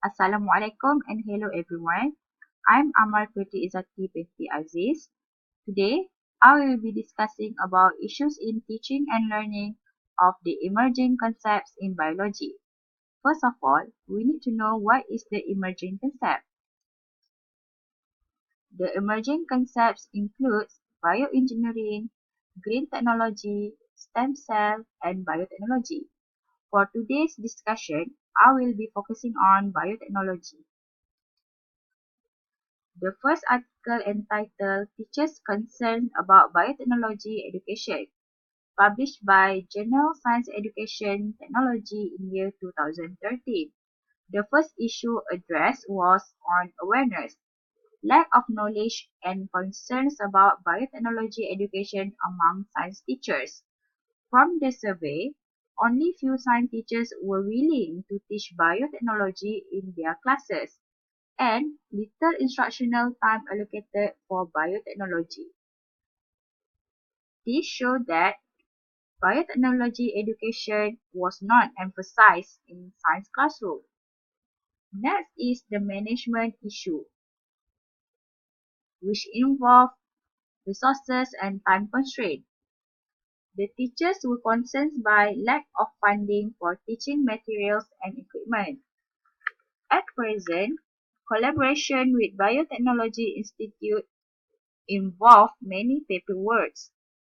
Assalamualaikum and hello everyone. I'm Amal Kurti Izati binti Aziz. Today, I will be discussing about issues in teaching and learning of the emerging concepts in biology. First of all, we need to know what is the emerging concept. The emerging concepts include bioengineering, green technology, stem cell, and biotechnology. For today's discussion, I will be focusing on biotechnology. The first article entitled Teachers' Concern About Biotechnology Education, published by Journal Science Education Technology in year 2013. The first issue addressed was on awareness, lack of knowledge, and concerns about biotechnology education among science teachers. From the survey, only few science teachers were willing to teach biotechnology in their classes, and little instructional time allocated for biotechnology. This showed that biotechnology education was not emphasized in science classroom. Next is the management issue, which involve resources and time constraint. The teachers were concerned by lack of funding for teaching materials and equipment. At present, collaboration with Biotechnology Institute involved many paperwork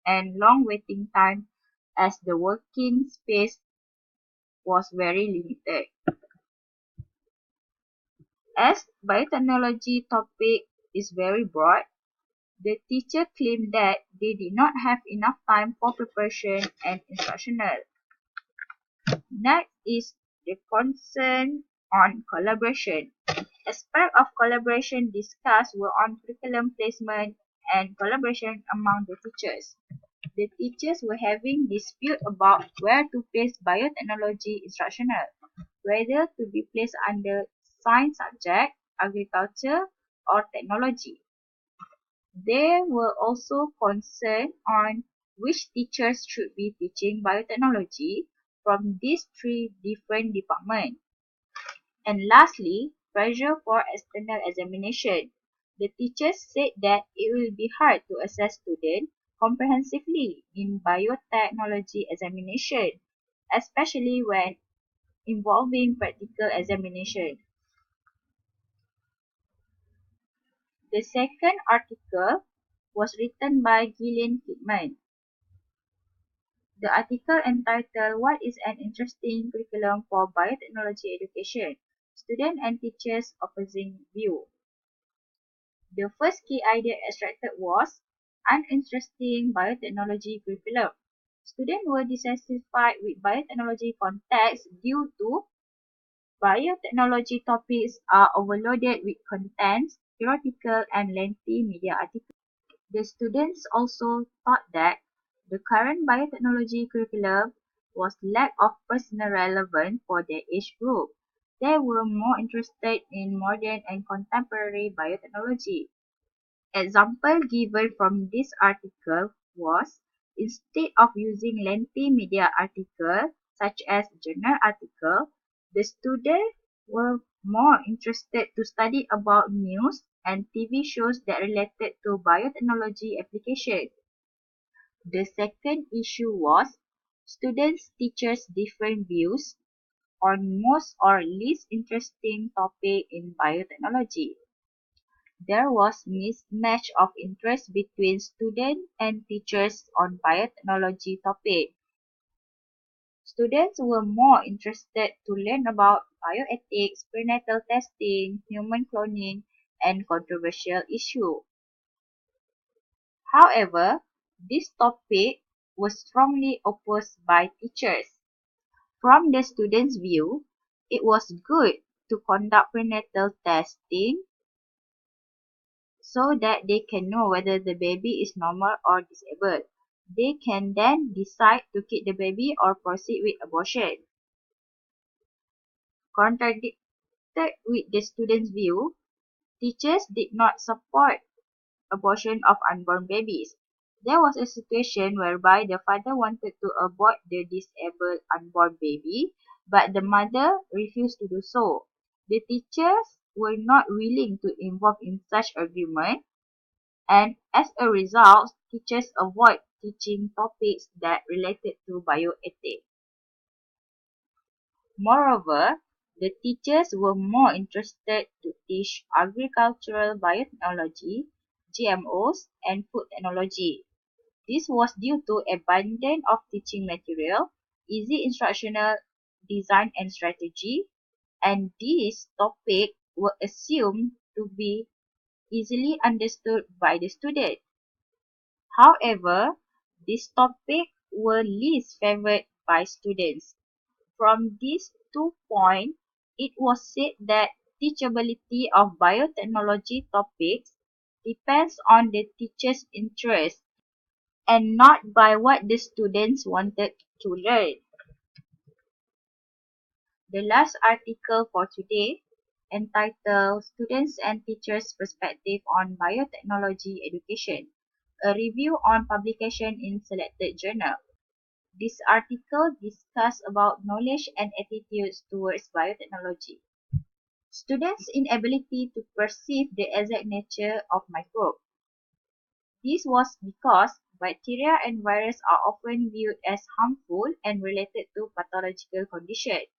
and long waiting time as the working space was very limited. As biotechnology topic is very broad, the teacher claimed that they did not have enough time for preparation and instructional. Next is the concern on collaboration. Aspects of collaboration discussed were on curriculum placement and collaboration among the teachers. The teachers were having dispute about where to place biotechnology instructional, whether to be placed under science subject, agriculture, or technology. They were also concerned on which teachers should be teaching biotechnology from these three different departments. And lastly, pressure for external examination. The teachers said that it will be hard to assess students comprehensively in biotechnology examination, especially when involving practical examination. The second article was written by Gillian Kidman. The article entitled What is an Interesting Curriculum for Biotechnology Education? Student and Teachers Opposing View. The first key idea extracted was uninteresting biotechnology curriculum. Students were dissatisfied with biotechnology context due to biotechnology topics are overloaded with contents, theoretical and lengthy media articles. The students also thought that the current biotechnology curriculum was lack of personal relevance for their age group. They were more interested in modern and contemporary biotechnology. Example given from this article was, instead of using lengthy media article such as journal article, the students were more interested to study about news and TV shows that related to biotechnology application. The second issue was students' teachers' different views on most or least interesting topic in biotechnology. There was mismatch of interest between students and teachers on biotechnology topic. Students were more interested to learn about bioethics, prenatal testing, human cloning, and controversial issues. However, this topic was strongly opposed by teachers. From the students' view, it was good to conduct prenatal testing so that they can know whether the baby is normal or disabled. They can then decide to keep the baby or proceed with abortion. Contradicted with the students' view, teachers did not support abortion of unborn babies. There was a situation whereby the father wanted to abort the disabled unborn baby, but the mother refused to do so. The teachers were not willing to involve in such argument, and as a result, teachers avoid teaching topics that related to bioethics. Moreover, the teachers were more interested to teach agricultural biotechnology, GMOs, and food technology. This was due to abundance of teaching material, easy instructional design and strategy, and these topics were assumed to be easily understood by the student. However, these topics were least favored by students. From these 2 points, it was said that teachability of biotechnology topics depends on the teacher's interest and not by what the students wanted to learn. The last article for today, entitled Students and Teachers' Perspective on Biotechnology Education, a review on publication in selected journal. This article discusses about knowledge and attitudes towards biotechnology. Students' inability to perceive the exact nature of microbes. This was because bacteria and viruses are often viewed as harmful and related to pathological conditions.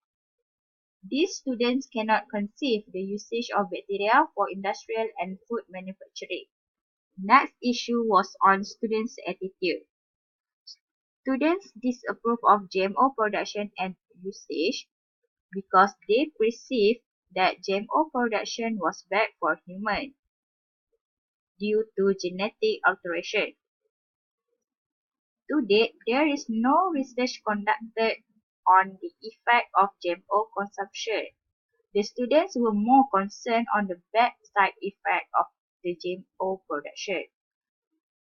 These students cannot conceive the usage of bacteria for industrial and food manufacturing. Next issue was on students' attitude. Students disapprove of GMO production and usage because they perceive that GMO production was bad for humans due to genetic alteration. To date, there is no research conducted on the effect of GMO consumption. The students were more concerned on the bad side effect of the GMO production.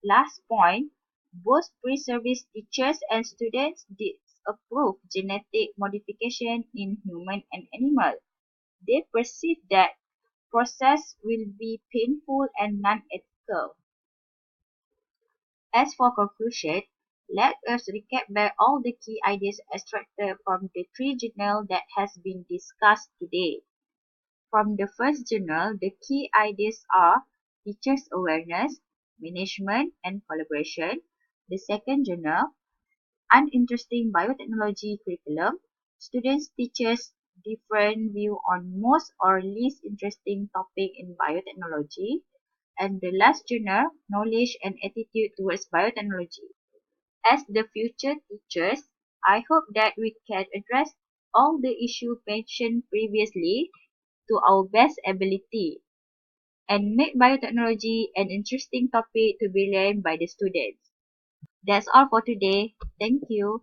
Last point, both pre-service teachers and students disapprove genetic modification in human and animal. They perceive that process will be painful and non-ethical. As for conclusion, let us recap back all the key ideas extracted from the 3 journals that has been discussed today. From the first journal, the key ideas are teachers' awareness, management, and collaboration. The second journal, uninteresting biotechnology curriculum, students, teachers, different view on most or least interesting topic in biotechnology. And the last journal, knowledge and attitude towards biotechnology. As the future teachers, I hope that we can address all the issues mentioned previously to our best ability and make biotechnology an interesting topic to be learned by the students. That's all for today. Thank you.